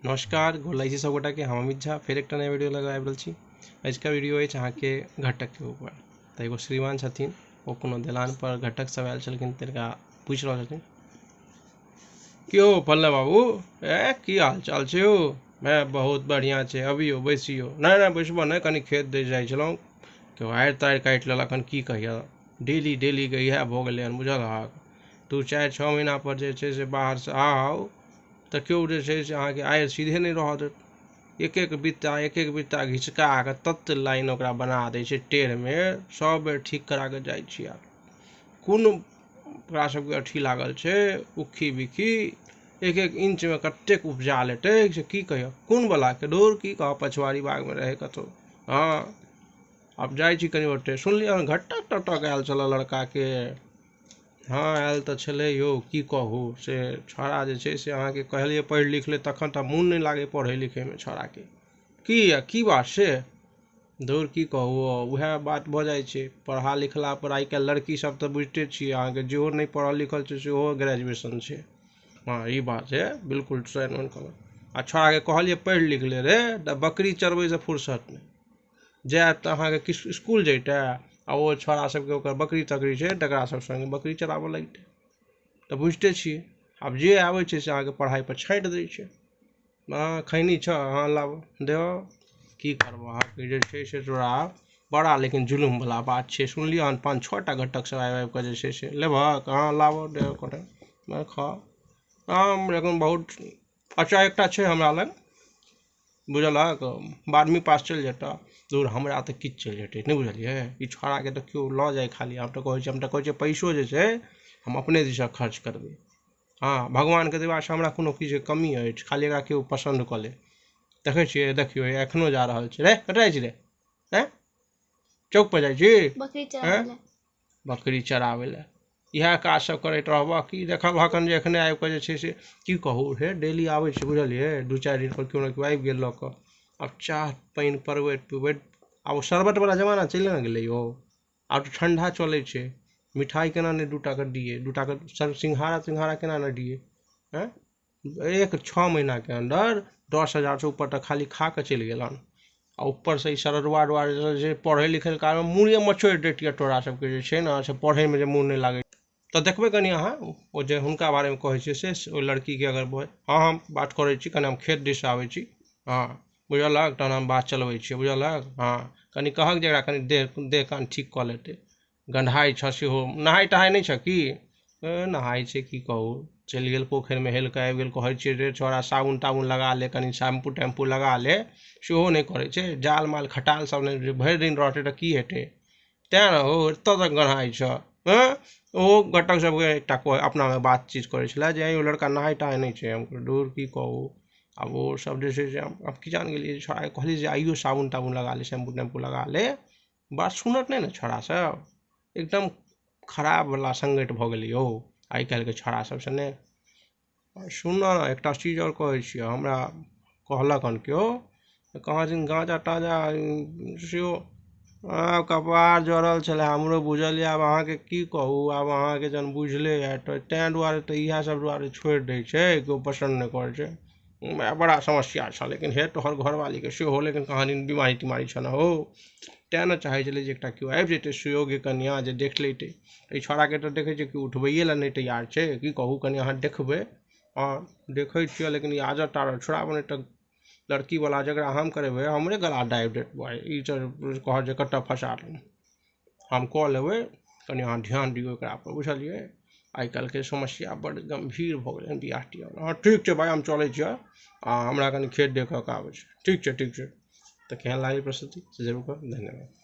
नमस्कार गोलाई छी सब गोटा के हम अमित झा फिर एक नया वीडियो लगा आबि रहल छी। आज का वीडियो अछि अहाँके घटक के ऊपर। तऽ एगो श्रीमान छथिन, ओ कोनो दलान पर घटक सब आयल छलखिन, तिनका पूछि रहल छथिन कि यौ फल्ला बाबू, की हाल चाल छै यौ? मैं बहुत बढ़िया छै, अबियो बैसियो। नहीं बैसबो नहीं, कनी खेत दिस जाइ छलहुँ, केओ आड़ि ताड़ि काटि लेलक हन, की कहिए। डेली डेली के इएह भऽ गेलै हन, बुझल अहाँक। 2-4-6 महीना पर जे छै से बाहर से आउ तऽ केओ जे छै से अहाँके आड़ि सीधे नहीं रहऽ देत। एक एक बित्ता घिचका कऽ तत लाइन ओकरा बना दै छै टेढ़मे, सब बेर ठीक करा कऽ जाइ छी। आब कोन ओकरा सबके अथी लागल छै, उक्खी बिक्खी, एक एक इंच में कतेक उपजा लेतै से की कहियो। कोन बला के डोर की कह, पछवाड़ी बाग में रहे कतौ। हाँ, अब जाइ छी कनि ओते। सुनलियै घटक टटक आयल छल लड़का के। हाँ आयल तऽ छलै यौ, की कहू से छौड़ा जे छै से अहाँके कहलिए पढ़ि लिख ले, तखन तऽ मोन नहीं लागे पढ़े लिखे में छौड़ा के। की बात से धुर की कहू, उएह बात भऽ जाइ छै पढ़ा लिखला पर। आइ काल्हि लड़की सब तऽ बुझिते छियै अहाँके, जेहो नहीं पढ़ल लिखल छै सेहो ग्रेजुएशन छै। हाँ ई बात है, बिल्कुल सही कहलहुँ। आ छौड़ा के कहलिए पढ़ि लिख ले रे, तऽ बकरी चरबै से फुर्सत नहीं। जायत तऽ अहाँके स्कूल जैते, आ ओ छौड़ा सबके ओकर बकरी तकरी छै, तकरा सब संगे बकरी चराबऽ लगितै। तऽ बुझिते छियै, आब जे आबै छै से अहाँके पढ़ाई पर छाँटि दै छै। हाँ खैनी छ, हाँ लाब देहो, की करबो अहाँके जे छै से तोरा। बड़ा लेकिन जुलुम वाला बात छै। सुनलियै हन 5-6 टा घटक सब आबि कऽ जे छै से लेबह, हाँ लाबो देहो कटे मैं खा। हाँ लेकिन बहुत अच्छा एकटा छै हमरा लग, बुझलक, 12वीं पास चलि जेता। दूर हमरा तऽ किछु चलि जेतै, नहीं बुझलियै। ई छौड़ाके तऽ केओ लऽ जाइ खाली, हम तऽ कहै छियै पैसो जे छै हम अपने दिशा खर्च करबै। हाँ भगवानके दिवासँ हमरा कोनो चीजके कमी अछि, खाली एकरा केओ पसन्द कऽ ले। देखै छियै, देखियौ एखनो जा रहल छै रे, कतऽ जाइ छी रे? हैं चौक पर जाइ छी बकरी चराबै लए। इएह काज सब करैत रहबह कि देखब हखन जे एखने आबि कऽ जे छै से की कहू हे, डेली आबै छै बुझलियै। 2-4 दिन पर केओ ने केओ आबि गेल लऽ कऽ। अब चाह पानि पीबैत आब ओ शरबत वाला जमाना चलि ने गेलै यौ। आब तऽ ठंडा चलै छै। मिठाई केना नहीं 2 टा के दिए, 2 टा के सिंघाड़ा केना नहीं दिए। हैं 1-6 महीना के अंदर 10,000 से ऊपर तक खाली खा के चलि गेलन। आ ऊपर से सरदुआ जे पढ़े लिखे काल में मुँहे मचोड़ि दैतियै तोरा सबके जे छै ने से पढ़े में जे मोन नहीं लागे। तऽ देखबै कनि अहाँ ओ जे हुनका बारे में कहै छियै से ओ लड़की के अगर हाँ हम बात करै छी, कनि हम खेत दिस आबै छी। हाँ बुझलक, तहन हम बात चलबै छियै, बुझलक। हाँ कनि कहक जे एकरा कनि देह कान ठीक कऽ लेतै। गंधाइ छ सेहो, नहाय तहाय नहीं छ की? नहाय छै की कहू, चलि गेल पोखरि में हेल कऽ आबि गेल। कहै छियै रे छौड़ा साबुन ताबुन लगा ले, कनि शैम्पू टैम्पू लगा ले, सेहो नहीं करै छै। जाल माल खटाल सब नहीं, भरि दिन रहतै तऽ की हेतै। तेँ ने हो एतऽ तक गन्हाइ छ। ओहो घटक सबके एकटा अपना में बातचीत करै छलै जे ओ लड़का नहाय तहाय नहीं छै। हम दूर की कहू, अब वो सब जे छै से अब की जान गेलियै। छौड़ा कहलियै जे आइयो साबुन ताबुन लगा ले, शैम्पू टैम्पू लगा ले। बात सुनत नहीं ने छौड़ा सब, एकदम खराब वाला संगति भऽ गेलै यौ आइ काल्हि के छौड़ा सब सने। सुन ना एकटा चीज और कहै छियै, हमरा कहलक हन केओ, कहाँ दिन गाँजा ताजा सेहो कपार जड़ल छलै, हमरो बुझल यऽ। आब अहाँके की कहू, आब अहाँके जहन बुझले यऽ तऽ तेँ दुआरे तऽ इएह सब दुआरे छोड़ि दै छै, केओ पसन्द नहीं करै छै। बड़ा समस्या छ, लेकिन हे तोहर घरवाली के सेहो लेकिन कहाँ दिन बीमारी तीमारी छ न हो। तेँ ने चाहै छलै जे एकटा केओ आबि जैतै सुयोग्य कन्या जे देख लैतै। एहि छौड़ाके तऽ देखै छियै कि उठबैए लए नहीं तैयार छै। की कहू कनि अहाँ देखबै। हाँ देखै छियै, लेकिन ई आदत तादत छोड़ाबऽ, नहीं तऽ लड़की वाला झगड़ा हम करेबै, हमरे गला दाबि देत भाई। ई कहत जे कतऽ फंसा देलहुँ, हम कऽ लेबै। कनि अहाँ ध्यान दियौ एकरा पर, बुझलियै। आइ काल्हिके समस्या बड़ गम्भीर भऽ गेलै बियाह तियाह। हाँ ठीक छै भाई, हम चलै छियै। हमरा कनि खेत देखऽ के आबै छै। ठीक छै। तऽ केहन लागल प्रस्तुति से जरूर कहब। धन्यवाद।